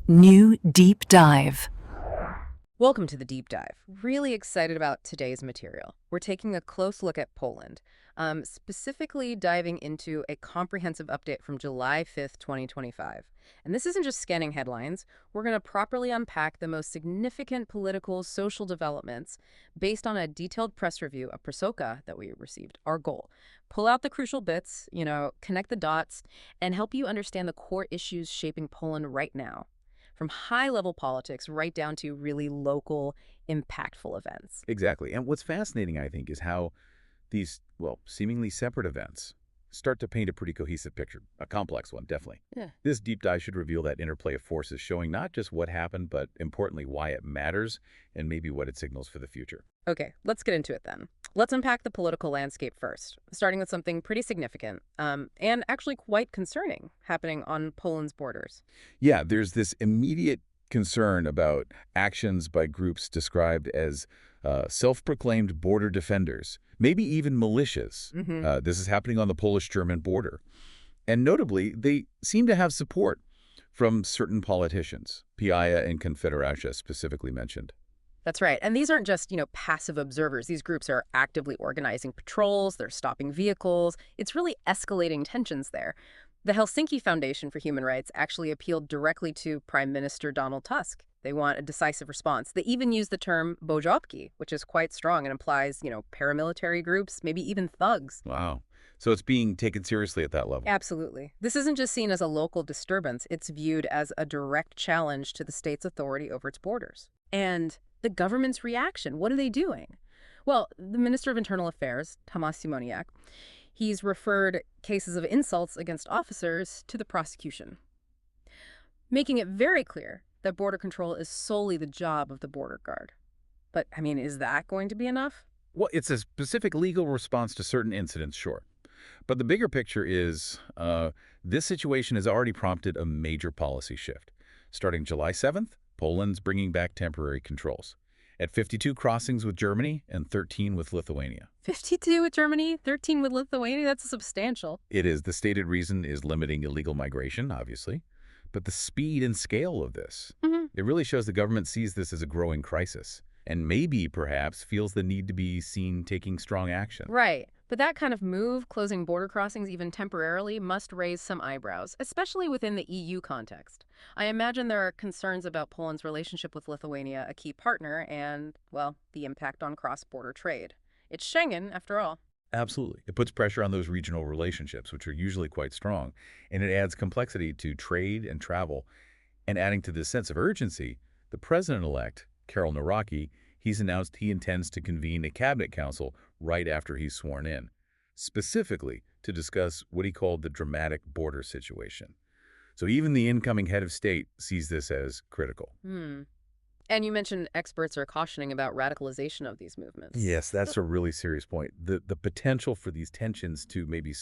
New Deep Dive. Welcome to the Deep Dive. Really excited about today's material. We're taking a close look at Poland, specifically diving into a comprehensive update from July 5th, 2025. And this isn't just scanning headlines. We're going to properly unpack the most significant political, social developments based on a detailed press review of Prosoka that we received. Our goal: pull out the crucial bits, connect the dots, and help you understand the core issues shaping Poland right now, from high-level politics right down to really local, impactful events. Exactly. And what's fascinating, I think, is how these, well, seemingly separate events start to paint a pretty cohesive picture, a complex one, definitely. Yeah. This deep dive should reveal that interplay of forces, showing not just what happened, but importantly, why it matters and maybe what it signals for the future. Okay, let's get into it then. Let's unpack the political landscape first, starting with something pretty significant, and actually quite concerning, happening on Poland's borders. Yeah, there's this immediate concern about actions by groups described as self-proclaimed border defenders, maybe even militias. This is happening on the Polish-German border. And notably, they seem to have support from certain politicians, Piaja and Confederacja specifically mentioned. That's right. And these aren't just, passive observers. These groups are actively organizing patrols, they're stopping vehicles. It's really escalating tensions there. The Helsinki Foundation for Human Rights actually appealed directly to Prime Minister Donald Tusk. They want a decisive response. They even use the term Ząbki, which is quite strong and implies, paramilitary groups, maybe even thugs. Wow. So it's being taken seriously at that level. Absolutely. This isn't just seen as a local disturbance. It's viewed as a direct challenge to the state's authority over its borders. And the government's reaction, what are they doing? Well, the Minister of Internal Affairs, Tomasz Siemoniak, he's referred cases of insults against officers to the prosecution, making it very clear that border control is solely the job of the border guard. But, is that going to be enough? Well, it's a specific legal response to certain incidents, sure. But the bigger picture is this situation has already prompted a major policy shift. Starting July 7th, Poland's bringing back temporary controls at 52 crossings with Germany and 13 with Lithuania. 52 with Germany, 13 with Lithuania? That's substantial. It is. The stated reason is limiting illegal migration, obviously. But the speed and scale of this, it really shows the government sees this as a growing crisis and maybe, perhaps, feels the need to be seen taking strong action. Right. But that kind of move, closing border crossings even temporarily, must raise some eyebrows, especially within the EU context. I imagine there are concerns about Poland's relationship with Lithuania, a key partner, and, well, the impact on cross-border trade. It's Schengen, after all. Absolutely. It puts pressure on those regional relationships, which are usually quite strong, and it adds complexity to trade and travel. And adding to this sense of urgency, the president-elect, Karol Nawrocki, he's announced he intends to convene a cabinet council right after he's sworn in, specifically to discuss what he called the dramatic border situation. So even the incoming head of state sees this as critical. And you mentioned experts are cautioning about radicalization of these movements. Yes, that's a really serious point. The potential for these tensions to maybe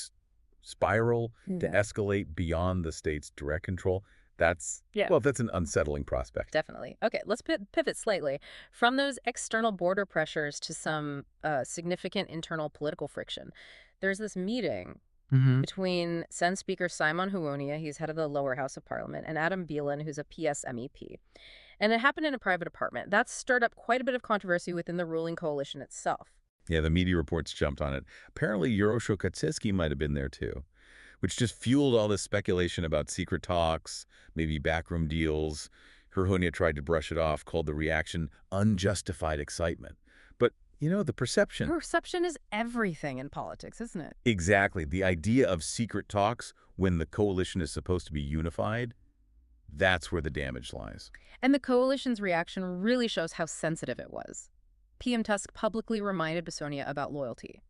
spiral, to escalate beyond the state's direct control, that's an unsettling prospect. Definitely. Okay, let's pivot slightly from those external border pressures to some significant internal political friction. There's this meeting between Senate Speaker Szymon Hołownia, he's head of the lower house of parliament, and Adam Bielan, who's a PS MEP. And it happened in a private apartment. That's stirred up quite a bit of controversy within the ruling coalition itself. Yeah, the media reports jumped on it. Apparently, Jarosław Kaczyński might have been there too, which just fueled all this speculation about secret talks, maybe backroom deals. Hołownia tried to brush it off, called the reaction unjustified excitement. But, the perception... Perception is everything in politics, isn't it? Exactly. The idea of secret talks when the coalition is supposed to be unified, that's where the damage lies. And the coalition's reaction really shows how sensitive it was. PM Tusk publicly reminded Bisonia about loyalty.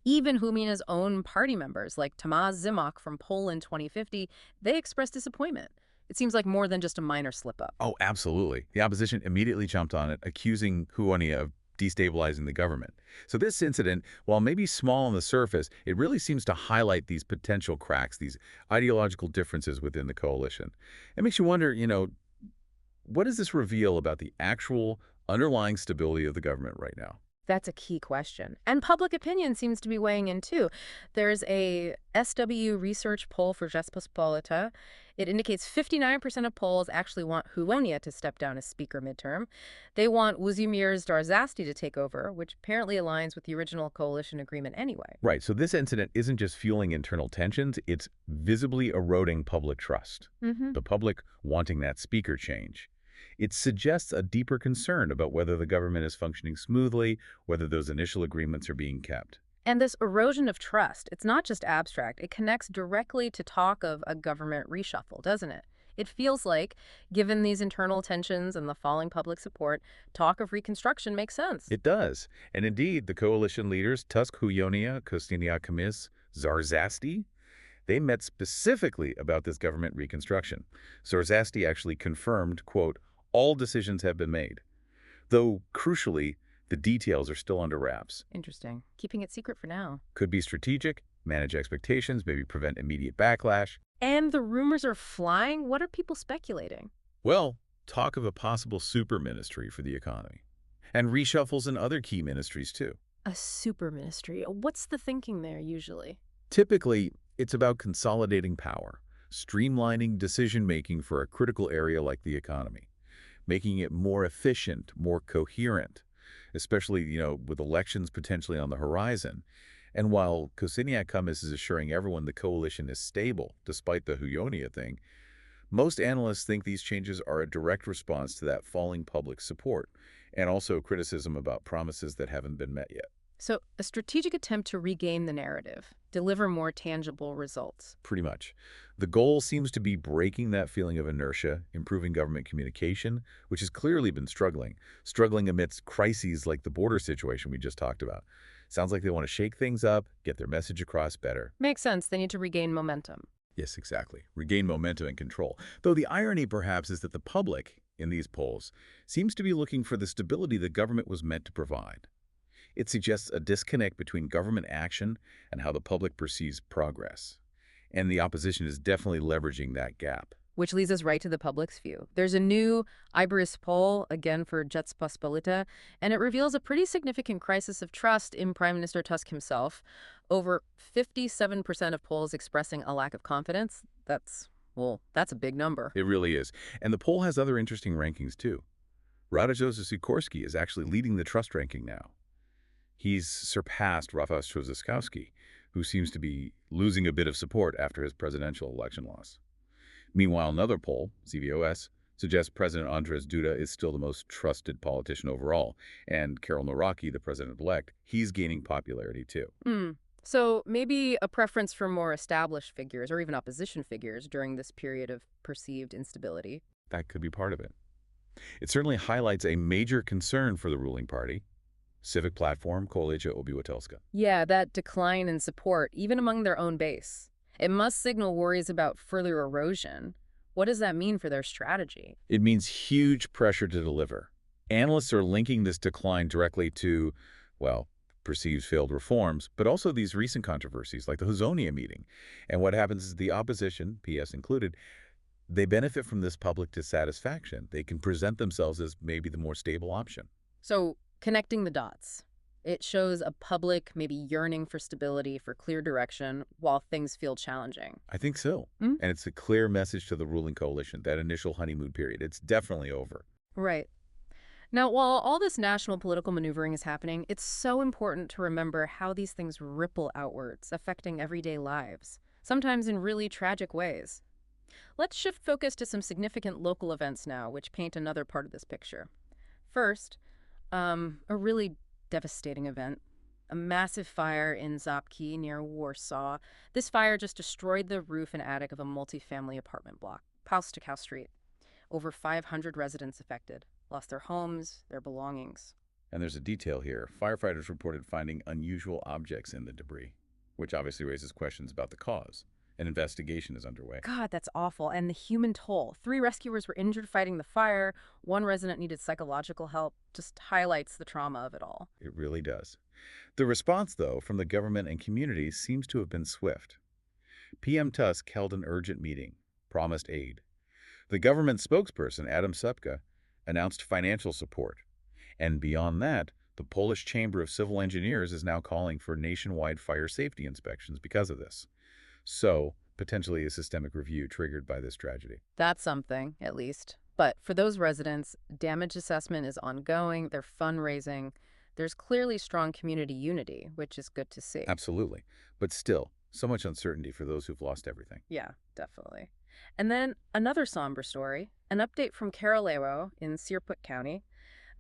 Even Hołownia's own party members, like Tomasz Ząbki from Poland 2050, they expressed disappointment. It seems like more than just a minor slip-up. Oh, absolutely. The opposition immediately jumped on it, accusing Hołownia of destabilizing the government. So this incident, while maybe small on the surface, it really seems to highlight these potential cracks, these ideological differences within the coalition. It makes you wonder, what does this reveal about the actual underlying stability of the government right now? That's a key question. And public opinion seems to be weighing in too. There's a SW research poll for Rzeczpospolita. It indicates 59% of Poles actually want Hulonia to step down as speaker midterm. They want Włodzimierz Zarzasti to take over, which apparently aligns with the original coalition agreement anyway. Right, so this incident isn't just fueling internal tensions, it's visibly eroding public trust. The public wanting that speaker change. It suggests a deeper concern about whether the government is functioning smoothly, whether those initial agreements are being kept. And this erosion of trust, it's not just abstract. It connects directly to talk of a government reshuffle, doesn't it? It feels like, given these internal tensions and the falling public support, talk of reconstruction makes sense. It does. And indeed, the coalition leaders, Tusk, Hulonia, Kostyniak-Kamysz, Zarzasti, they met specifically about this government reconstruction. Zarzasti actually confirmed, quote, all decisions have been made, though, crucially, the details are still under wraps. Interesting. Keeping it secret for now. Could be strategic, manage expectations, maybe prevent immediate backlash. And the rumors are flying? What are people speculating? Well, talk of a possible super ministry for the economy. And reshuffles in other key ministries, too. A super ministry. What's the thinking there, usually? Typically, it's about consolidating power, streamlining decision-making for a critical area like the economy, making it more efficient, more coherent, especially, with elections potentially on the horizon. And while Kostyniak-Kamysz is assuring everyone the coalition is stable, despite the Hulonia thing, most analysts think these changes are a direct response to that falling public support, and also criticism about promises that haven't been met yet. So, a strategic attempt to regain the narrative, deliver more tangible results. Pretty much. The goal seems to be breaking that feeling of inertia, improving government communication, which has clearly been struggling amidst crises like the border situation we just talked about. Sounds like they want to shake things up, get their message across better. Makes sense. They need to regain momentum. Yes, exactly. Regain momentum and control. Though the irony, perhaps, is that the public, in these polls, seems to be looking for the stability the government was meant to provide. It suggests a disconnect between government action and how the public perceives progress. And the opposition is definitely leveraging that gap. Which leads us right to the public's view. There's a new Iberis poll, again for Rzeczpospolita, and it reveals a pretty significant crisis of trust in Prime Minister Tusk himself. Over 57% of polls expressing a lack of confidence. That's a big number. It really is. And the poll has other interesting rankings, too. Radosław Sikorski is actually leading the trust ranking now. He's surpassed Rafał Trzaskowski, who seems to be losing a bit of support after his presidential election loss. Meanwhile, another poll, ZVOS, suggests President Andrzej Duda is still the most trusted politician overall, and Karol Nawrocki, the president-elect, he's gaining popularity too. So maybe a preference for more established figures or even opposition figures during this period of perceived instability. That could be part of it. It certainly highlights a major concern for the ruling party, civic platform Koalicja Obywatelska. Yeah, that decline in support, even among their own base. It must signal worries about further erosion. What does that mean for their strategy? It means huge pressure to deliver. Analysts are linking this decline directly to, perceived failed reforms, but also these recent controversies like the Hulonia meeting. And what happens is the opposition, PS included, they benefit from this public dissatisfaction. They can present themselves as maybe the more stable option. So, connecting the dots. It shows a public maybe yearning for stability, for clear direction, while things feel challenging. I think so. And it's a clear message to the ruling coalition, that initial honeymoon period. It's definitely over. Right. Now, while all this national political maneuvering is happening, it's so important to remember how these things ripple outwards, affecting everyday lives, sometimes in really tragic ways. Let's shift focus to some significant local events now, which paint another part of this picture. First, a really devastating event. A massive fire in Ząbki near Warsaw. This fire just destroyed the roof and attic of a multi-family apartment block, house to house street. Over 500 residents affected, lost their homes, their belongings. And there's a detail here. Firefighters reported finding unusual objects in the debris, which obviously raises questions about the cause. An investigation is underway. God, that's awful. And the human toll. 3 rescuers were injured fighting the fire. 1 resident needed psychological help. Just highlights the trauma of it all. It really does. The response, though, from the government and communities seems to have been swift. PM Tusk held an urgent meeting, promised aid. The government spokesperson, Adam Szepka, announced financial support. And beyond that, The Polish Chamber of Civil Engineers is now calling for nationwide fire safety inspections because of this. So, potentially a systemic review triggered by this tragedy. That's something, at least. But for those residents, damage assessment is ongoing, they're fundraising. There's clearly strong community unity, which is good to see. Absolutely. But still, so much uncertainty for those who've lost everything. Yeah, definitely. And then another somber story, an update from Karolewo in Sierput County.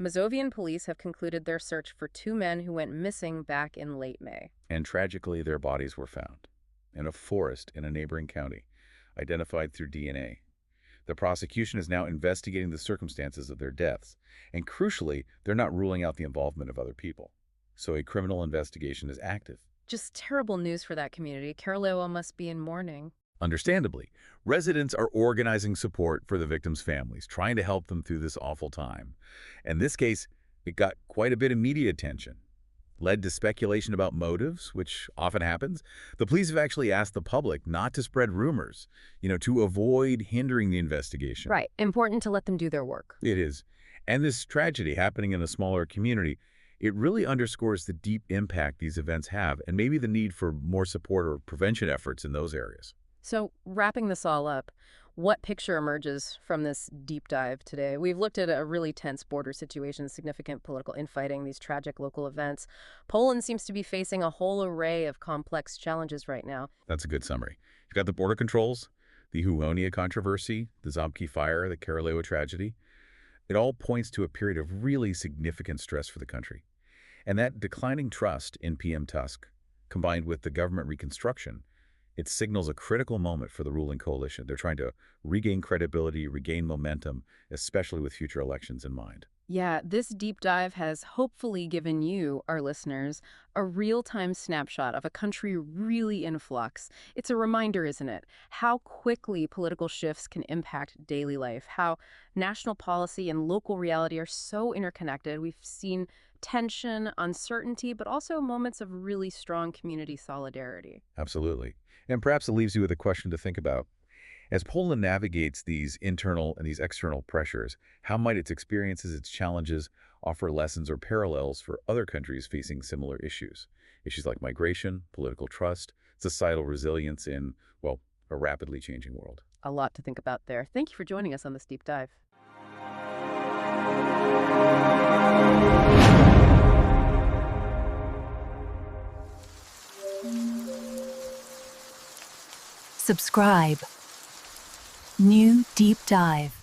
Mazovian police have concluded their search for two men who went missing back in late May. And tragically, their bodies were found in a forest in a neighboring county, identified through DNA. The prosecution is now investigating the circumstances of their deaths, and crucially, they're not ruling out the involvement of other people. So a criminal investigation is active. Just terrible news for that community. Karolewo must be in mourning. Understandably, residents are organizing support for the victims' families, trying to help them through this awful time. In this case, it got quite a bit of media attention. Led to speculation about motives, which often happens. The police have actually asked the public not to spread rumors, to avoid hindering the investigation. Right. Important to let them do their work. It is. And this tragedy happening in a smaller community, it really underscores the deep impact these events have and maybe the need for more support or prevention efforts in those areas. So, wrapping this all up, what picture emerges from this deep dive today? We've looked at a really tense border situation, significant political infighting, these tragic local events. Poland seems to be facing a whole array of complex challenges right now. That's a good summary. You've got the border controls, the Lithuania controversy, the Ząbki fire, the Karolewo tragedy. It all points to a period of really significant stress for the country. And that declining trust in PM Tusk, combined with the government reconstruction, it signals a critical moment for the ruling coalition. They're trying to regain credibility, regain momentum, especially with future elections in mind. Yeah, this deep dive has hopefully given you, our listeners, a real-time snapshot of a country really in flux. It's a reminder, isn't it, how quickly political shifts can impact daily life, how national policy and local reality are so interconnected. We've seen tension, uncertainty, but also moments of really strong community solidarity. Absolutely. And perhaps it leaves you with a question to think about. As Poland navigates these internal and these external pressures, how might its experiences, its challenges, offer lessons or parallels for other countries facing similar issues? Issues like migration, political trust, societal resilience in, well, a rapidly changing world. A lot to think about there. Thank you for joining us on this deep dive. Subscribe. New Deep Dive.